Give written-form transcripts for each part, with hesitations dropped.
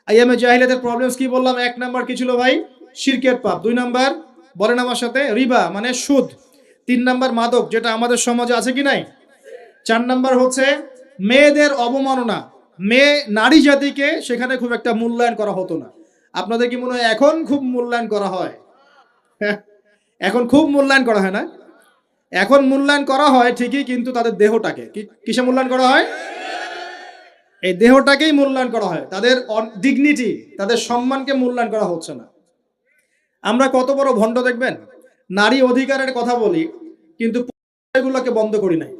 আইয়ামে জাহিলিয়াতের প্রবলেমস কি বললাম? 1 নাম্বার কি ছিল ভাই? শিরকের পাপ। 2 নাম্বার বলেন আমার সাথে, রিবা মানে সুদ। 3 নাম্বার মাদক, যেটা আমাদের সমাজে আছে কি নাই? 4 নাম্বার হচ্ছে মেয়েদের অবমাননা। মেয়ে নারী জাতিকে সেখানে খুব একটা মূল্যায়ন করা হতো না। আপনাদের কি মনে হয় এখন খুব মূল্যায়ন করা হয়? এখন খুব মূল্যায়ন করা হয় না? এখন মূল্যায়ন করা হয় ঠিকই, কিন্তু তাদের দেহটাকে কিসে মূল্যায়ন করা হয়? এই দেহটাকেই মূল্যায়ন করা হয়, তাদের ডিগনিটি, তাদের সম্মানকে মূল্যায়ন করা হচ্ছে না। আমরা কত বড় ভণ্ড দেখবেন, নারী অধিকারের কথা বলি কিন্তু এগুলোকে বন্ধ করি নাই।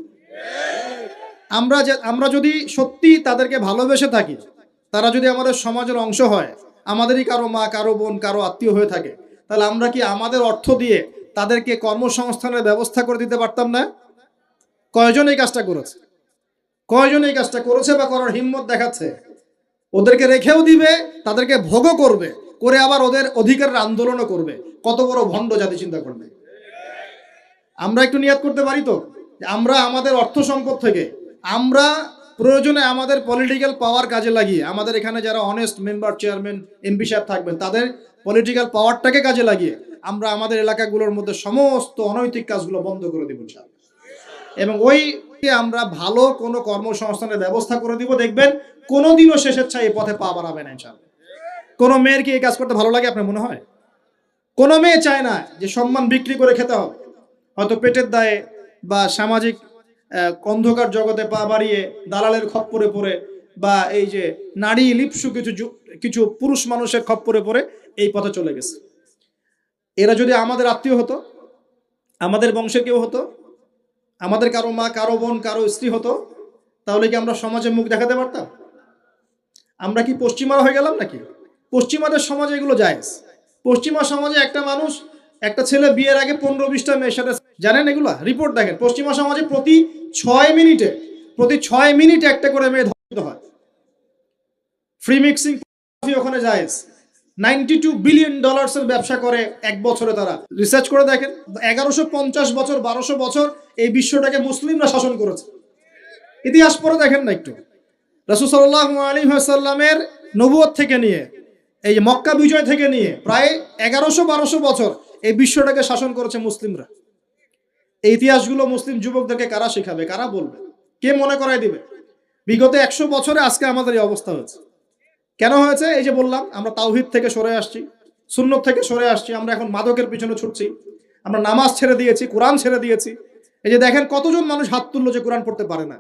আমরা যদি সত্যি তাদেরকে ভালোবেসে থাকি, তারা যদি আমাদের সমাজের অংশ হয়, আমাদেরই কারো মা, কারো বোন, কারো আত্মীয় হয়ে থাকে, তাহলে আমরা কি আমাদের অর্থ দিয়ে তাদেরকে কর্মসংস্থানের ব্যবস্থা করে দিতে পারতাম না? কয়জন এই কাজটা করেছে? কয়জন এই কাজটা করেছে বা করার হিম্মত দেখাচ্ছে? ওদেরকে রেখেও দিবে, তাদেরকে ভোগও করবে, করে আবার ওদের অধিকারের আন্দোলনও করবে। কত বড় ভণ্ড জাতি চিন্তা করবে। আমরা একটু নিয়াত করতে পারি তো, আমরা আমাদের অর্থ সম্পদ থেকে আমরা প্রয়োজনে আমাদের পলিটিক্যাল পাওয়ার কাজে লাগিয়ে, আমাদের এখানে যারা অনেস্ট মেম্বার, চেয়ারম্যান, এমপি সাহেব থাকবেন, তাদের পলিটিক্যাল পাওয়ারটাকে কাজে লাগিয়ে আমরা আমাদের এলাকাগুলোর মধ্যে সমস্ত অনৈতিক কাজগুলো বন্ধ করে দিব ইনশাআল্লাহ। এবং ওই আমরা ভালো কোনো কর্মসংস্থানের ব্যবস্থা করে দিব। দেখবেন কোনোদিনও শেষেচ্ছা এই পথে পা বাড়াবে না ইনশাআল্লাহ। কোনো মেয়ের কি এই কাজ করতে ভালো লাগে আপনার মনে হয়? কোনো মেয়ে চায় না যে সম্মান বিক্রি করে খেতে হবে, হয়তো পেটের দায়ে বা সামাজিক অন্ধকার জগতে পা বাড়িয়ে দালালের খপ্পরে পড়ে, বা এই যে নারী লিপসু কিছু পুরুষ মানুষের খপ্পরে পড়ে এই পথে চলে গেছে। এরা যদি আমাদের আত্মীয় হতো, আমাদের বংশের কেউ হতো, আমাদের কারো মা, কারো বোন, কারো স্ত্রী হতো, তাহলে কি আমরা সমাজে মুখ দেখাতে পারতাম? আমরা কি পশ্চিমারা হয়ে গেলাম নাকি? পশ্চিমাদের সমাজে এগুলো জায়েজ। পশ্চিমা সমাজে একটা মানুষ, একটা ছেলে বিয়ের আগে 15-20টা মেয়ের সাথে, জানেন এগুলা? রিপোর্ট দেখেন, পশ্চিমা সমাজে প্রতি 6 মিনিটে একটা করে মেয়ে ধর্ষিত হয়। ফ্রি মিক্সিং ওখানে জায়েজ। $92 বিলিয়ন ব্যবসা করে এক বছরে। তারা রিসার্চ করে দেখেন, 1150 বছর, 1200 বছর এই বিশ্বটাকে মুসলিমরা শাসন করেছে। ইতিহাস পড়ে দেখেন না একটু। রাসূল সাল্লাল্লাহু আলাইহি ওয়াসাল্লামের নবুয়ত থেকে নিয়ে, এই যে মক্কা বিজয় থেকে নিয়ে প্রায় 1100-1200 বছর এই বিশ্বটাকে শাসন করেছে মুসলিমরা। এই ইতিহাসগুলো মুসলিম যুবকদেরকে কারা শেখাবে, কারা বলবে, কে মনে করাই দিবে? বিগত 100 বছরে আজকে আমাদের এই অবস্থা হয়েছে। কেন হয়েছে? এই যে বললাম, আমরা তাওহীদ থেকে সরে আসছি, সুন্নত থেকে সরে আসছি, আমরা এখন মাদকের পিছনে ছুটছি, আমরা নামাজ ছেড়ে দিয়েছি, কোরআন ছেড়ে দিয়েছি। এই যে দেখেন কতজন মানুষ হাত তুললো যে কোরআন পড়তে পারে না,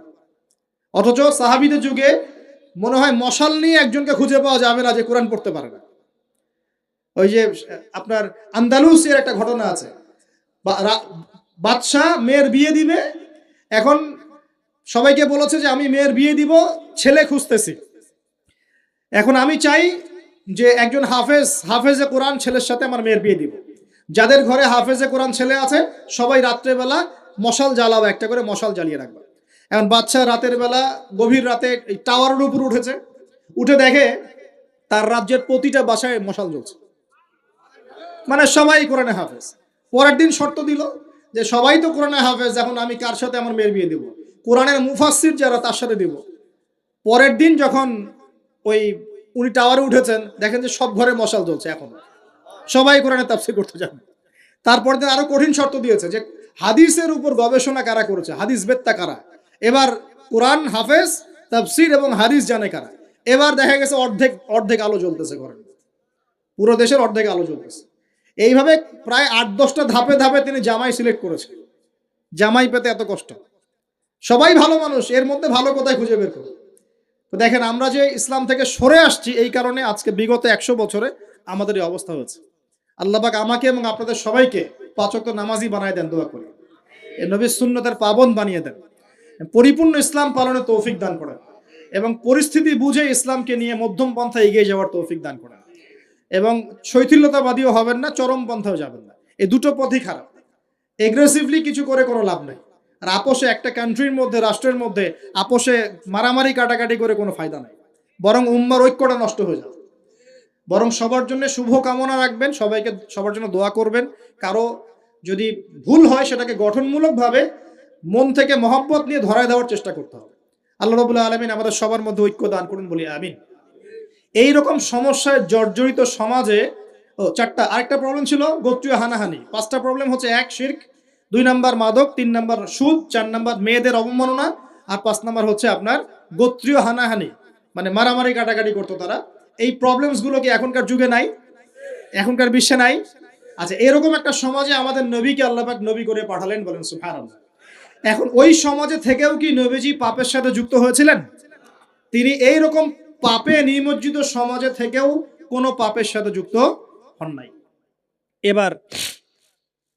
অথচ সাহাবীদের যুগে মনে হয় মশাল নিয়ে একজনকে খুঁজে পাওয়া যাবে না যে কোরআন পড়তে পারে না। ওই যে আপনার আন্দালুসের একটা ঘটনা আছে, বাদশাহ মেয়ের বিয়ে দিবে, এখন সবাইকে বলেছে যে আমি মেয়ের বিয়ে দিব, ছেলে খুঁজতেছি। এখন আমি চাই যে একজন হাফেজে কোরআন ছেলের সাথে আমার মেয়ের বিয়ে দিব। যাদের ঘরে হাফেজে কোরআন ছেলে আছে সবাই রাত্রেবেলা মশাল জ্বালাবে, একটা করে মশাল জ্বালিয়ে রাখবে। এখন বাচ্চা রাতের বেলা গভীর রাতে এই টাওয়ারের উপর উঠেছে, উঠে দেখে তার রাজ্যের প্রতিটা বাসায় মশাল জ্বলছে, মানে সবাই কোরআনে হাফেজ। পরের দিন শর্ত দিল যে সবাই তো কোরআনে হাফেজ, এখন আমি কার সাথে আমার মেয়ের বিয়ে দেব? কোরআনের মুফাসসির যারা তার সাথে দেব। পরের দিন যখন উনি টাওয়ারে উঠেছেন, দেখেন যে সব ঘরে মশাল জ্বলছে, এখন সবাই কোরআনে তাফসীর করতে যাবে। তারপর দিন আরো কঠিন শর্ত দিয়েছে যে হাদিসের উপর গবেষণা কারা করেছে, হাদিস বেত্তা কারা, এবার কোরআন হাফেজ, তাফসীর এবং হাদিস জানে কারা। এবার দেখা গেছে অর্ধেক আলো জ্বলতেছে ঘরে, পুরো দেশের অর্ধেক আলো জ্বলতেছে। এইভাবে প্রায় 8-10টা ধাপে ধাপে তিনি জামাই সিলেক্ট করেছেন। জামাই পেতে এত কষ্ট, সবাই ভালো মানুষ, এর মধ্যে ভালো কোথায় খুঁজে বের করো? তো দেখেন আমরা যে ইসলাম থেকে সরে আসছি, এই কারণে আজকে বিগত 100 বছরে আমাদের এই অবস্থা হয়েছে। আল্লাহ পাক আমাকে এবং আপনাদের সবাইকে 5 ওয়াক্ত নামাজি বানায় দেন, দোয়া করি। এই নবীর সুন্নতের পাবন বানিয়ে দেন, পরিপূর্ণ ইসলাম পালনের তৌফিক দান করেন, এবং পরিস্থিতি বুঝে ইসলামকে নিয়ে মধ্যম পন্থা এগিয়ে যাওয়ার তৌফিক দান করেন, এবং শৈথিল্যতাবাদীও হবেন না, চরম পন্থাও যাবেন না। এই দুটো পথই খারাপ। এগ্রেসিভলি কিছু করে কোনো লাভ নাই। আর আপোষে, একটা কান্ট্রির মধ্যে, রাষ্ট্রের মধ্যে আপোষে মারামারি কাটাকাটি করে কোনো ফায়দা নাই, বরং উম্মার ঐক্যটা নষ্ট হয়ে যাবে। বরং সবার জন্য শুভ কামনা রাখবেন, সবাইকে সবার জন্য দোয়া করবেন। কারো যদি ভুল হয় সেটাকে গঠনমূলকভাবে মন থেকে মহব্বত নিয়ে ধরায় দেওয়ার চেষ্টা করতে হবে। আল্লাহ রাব্বুল আলামিন আমাদের সবার মধ্যে ঐক্য দান করুন, বলি আমিন। এইরকম সমস্যায় জর্জরিত সমাজে চারটা, আরেকটা প্রবলেম ছিল গোত্রীয় হানাহানি। পাঁচটা প্রবলেম হচ্ছে: 1 শিরক, 2 নাম্বার মাদক, 3 নাম্বার সুদ, 4 নাম্বার মেয়েদের অবমাননা, আর 5 নাম্বার হচ্ছে আপনার গোত্রীয় হানাহানি, মানে মারামারি কাটাকাটি করতো তারা। এই প্রবলেমস গুলো কি এখনকার যুগে নাই? এখনকার বিশ্বে নাই? আচ্ছা, এরকম একটা সমাজে আমাদের নবীকে আল্লাহ পাক নবী করে পাঠালেন, বলেন সুবহানাল্লাহ। এখন ওই সমাজে থেকেও কি নবীজি পাপের সাথে যুক্ত হয়েছিলেন? তিনি এইরকম পাপে নিমজ্জিত সমাজে থেকেও কোনো পাপের সাথে যুক্ত হন নাই। এবার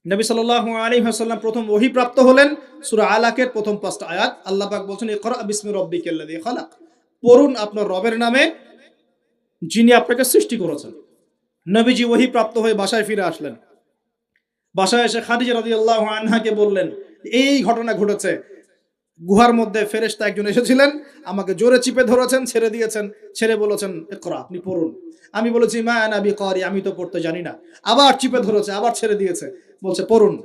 নবী সাল্লাল্লাহু আলাইহি ওয়াসাল্লাম প্রথম ওহী প্রাপ্ত হলেন সূরা আলাকের প্রথম 5টা আয়াত। আল্লাহ পাক বলেন, ইকরা বিসমি রাব্বিকাল্লাযী খালাক, পড়ুন আপনার রবের নামে যিনি আপনাকে সৃষ্টি করেছেন। নবীজি ওহী প্রাপ্ত হয়ে বাসায় ফিরে আসলেন। বাসায় এসে খাদিজা রাদিয়াল্লাহু আনহাকে বললেন, এই ঘটনা ঘটেছে, গুহার মধ্যে ফেরেশতা একজন এসেছিলেন, আমাকে জোরে চিপে ধরেছেন, ছেড়ে দিয়েছেন, ছেড়ে বলেছেন ইকরা, আপনি পড়ুন। আমি বলেছি মা আনা বিকারি, আমি তো পড়তে জানি না। আবার চিপে ধরেছে, আবার ছেড়ে দিয়েছে, বলছে পড়ুন।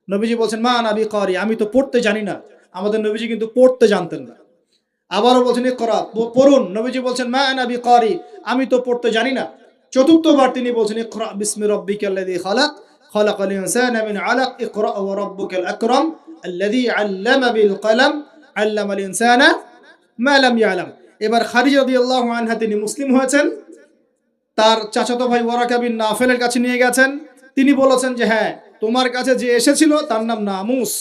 নবীজি বলছেন মা আনা বিকারি, আমি তো পড়তে জানি না। আমাদের নবীজি কিন্তু পড়তে জানতেন না। আবারও বলছেন ইকরা, পড়ুন। নবীজি বলছেন মা আনা বিকারি, আমি তো পড়তে জানি না। চতুর্থবার তিনি বলছেন ইকরা বিসমি রাব্বিকাল্লাযী খালাক, খালাকাল ইনসানা মিন আলাক, ইকরা ওয়া রাব্বুকাল আকরাম আল্লাযী আল্লামা বিল কলম আল্লামাল ইনসানা মা লাম ইয়ালাম। এবার খাদিজা রাদিয়াল্লাহু আনহা তিনি মুসলিম হয়েছেন। তার চাচাতো ভাই ওয়ারাকা বিন নাফেলের কাছে নিয়ে গেছেন। তিনি বলেছেন যে হ্যাঁ, তোমার কাছে যে এসেছিল তার নাম নামুস,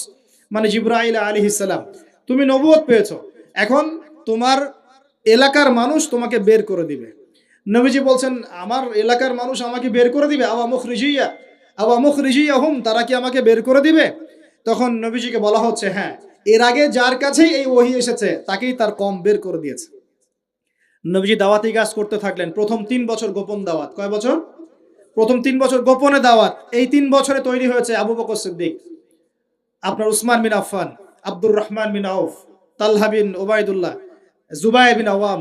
মানে জিবরাইল আলাইহিস সালাম। তুমি নবুয়ত পেয়েছো, এখন তোমার এলাকার মানুষ তোমাকে বের করে দিবে। নবীজি বলছেন আমার এলাকার মানুষ আমাকে বের করে দিবে? আওয়া মুখরিজিয়াহুম, তারা কি আমাকে বের করে দিবে? তখন নবীজিকে বলা হচ্ছে হ্যাঁ, এর আগে যার কাছেই এই ওহী এসেছে তাকেই তার কম বের করে দিয়েছে। নবীজি দাওয়াতি কাজ করতে থাকলেন। প্রথম 3 বছর গোপন দাওয়াত। কয় বছর? প্রথম 3 বছর গোপনে দাওয়াত। এই 3 বছরে তৈরি হয়েছে আবু বকর সিদ্দিক, আপনার উসমান বিন আফফান, আব্দুর রহমান বিন আউফ, তালহা বিন ওবায়দুল্লাহ, জুবাইর বিন আওয়াম,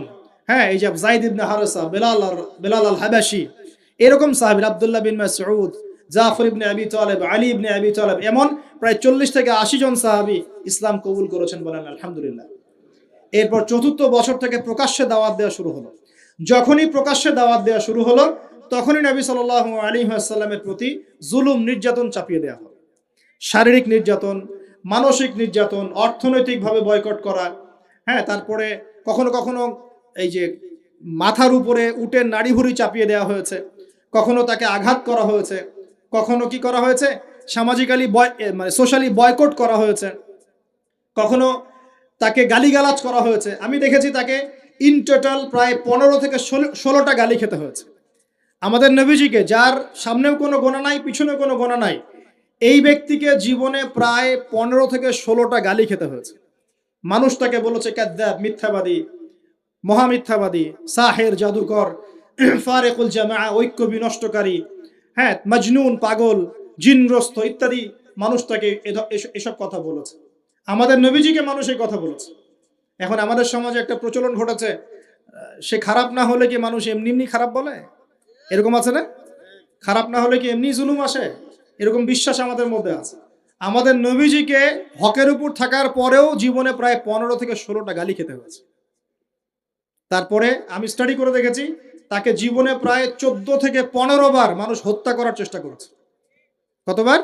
হ্যাঁ, এই যে যায়েদ ইবনে হারেসা, বেলাল আল হাবাশি, এরকম সাহাবী, আব্দুল্লাহ বিন মাসউদ, জাফর ইবনে আবি তালেব, আলী ইবনে আবি তালেব, এমন প্রায় 40 থেকে 80 জন সাহাবী ইসলাম কবুল করেছেন, বলেন আলহামদুলিল্লাহ। এরপর চতুর্থ বছর থেকে প্রকাশ্যে দাওয়াত দেওয়া শুরু হলো। যখনই প্রকাশ্যে দাওয়াত দেওয়া শুরু হলো, তখনই নবী সাল্লাল্লাহু আলাইহি ওয়াসাল্লামের প্রতি জুলুম, নির্যাতন চাপিয়ে দেওয়া হলো। শারীরিক নির্যাতন, মানসিক নির্যাতন, অর্থনৈতিকভাবে বয়কট করা, হ্যাঁ, তারপরে কখনো কখনো এই যে মাথার উপরে উটের নাড়ি ভুঁড়ি চাপিয়ে দেওয়া হয়েছে, কখনো তাকে আঘাত করা হয়েছে, কখনো কি করা হয়েছে, সামাজিক্যালি মানে সোশ্যালি বয়কট করা হয়েছে, কখনো তাকে গালিগালাজ করা হয়েছে। আমি দেখেছি তাকে ইন টোটাল প্রায় 15 থেকে 16টা গালি খেতে হয়েছে। আমাদের নবীজিকে, যার সামনেও কোনো গোনা নাই, পিছনেও কোনো গোনা নাই, এই ব্যক্তিকে জীবনে প্রায় 15 থেকে 16টা গালি খেতে হয়েছে। মানুষ তাকে বলেছে কাযযাব, মিথ্যাবাদী, মহামিথ্যাবাদী, সাহের, জাদুকর, ফারিকুল জামাআ, ঐক্য বিনষ্টকারী, হ্যাঁ, মজনুন, পাগল, জিনগ্রস্ত ইত্যাদি মানুষ তাকে এসব কথা বলেছে। আমাদের নবীজিকে মানুষ এই কথা বলেছে। এখন আমাদের সমাজে একটা প্রচলন ঘটেছে, সে খারাপ না হলে কি মানুষ এমনি এমনি খারাপ বলে? এরকম আছে না? খারাপ না হলে কি এমনি জুলুম আসে? এরকম বিশ্বাস আমাদের মধ্যে আছে। আমাদের নবীজিকে হকের উপর থাকার পরেও জীবনে প্রায় 15 থেকে 16টা গালি খেতে হয়েছে। তারপরে আমি স্টাডি করে দেখেছি, তাকে জীবনে প্রায় 14 থেকে 15 বার মানুষ হত্যা করার চেষ্টা করেছে। কতবার?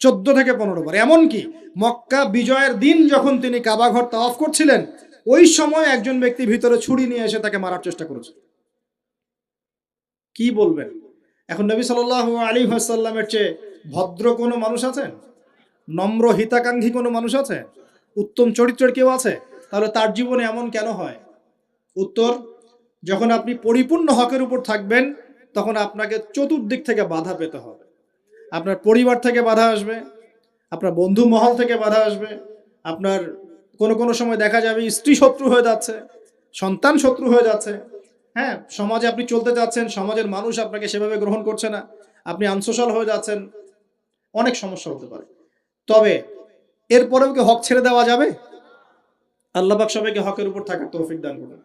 14 থেকে 15 বার। এমনকি মক্কা বিজয়ের দিন যখন তিনি কাবা ঘর তাওয়াফ করছিলেন, ওই সময় একজন ব্যক্তি ভিতরে ছুরি নিয়ে এসে তাকে মারার চেষ্টা করেছে। কি বলবেন? এখন নবী সাল্লাল্লাহু আলাইহি ওয়াসাল্লামের চেয়ে ভদ্র কোনো মানুষ আছেন? নম্র হিতাকাঙ্ক্ষী কোনো মানুষ আছে? উত্তম চরিত্রের কেউ আছে? তাহলে তার জীবনে এমন কেন হয়? উত্তর, যখন আপনি পরিপূর্ণ হকের উপর থাকবেন, তখন আপনাকে চতুর্দিক থেকে বাধা পেতে হবে। আপনার পরিবার থেকে বাধা আসবে, আপনার বন্ধু মহল থেকে বাধা আসবে, আপনার কোনো সময় দেখা যাবে স্ত্রী শত্রু হয়ে যাচ্ছে, সন্তান শত্রু হয়ে যাচ্ছে, হ্যাঁ, সমাজে আপনি চলতে যাচ্ছেন, সমাজের মানুষ আপনাকে সেভাবে গ্রহণ করছে না, আপনি আনসোশ্যাল হয়ে যাচ্ছেন, অনেক সমস্যা হতে পারে। তবে এরপরেও কি হক ছেড়ে দেওয়া যাবে? আল্লাহ পাক সবাইকে হকের উপর থাকার তৌফিক দান করুন।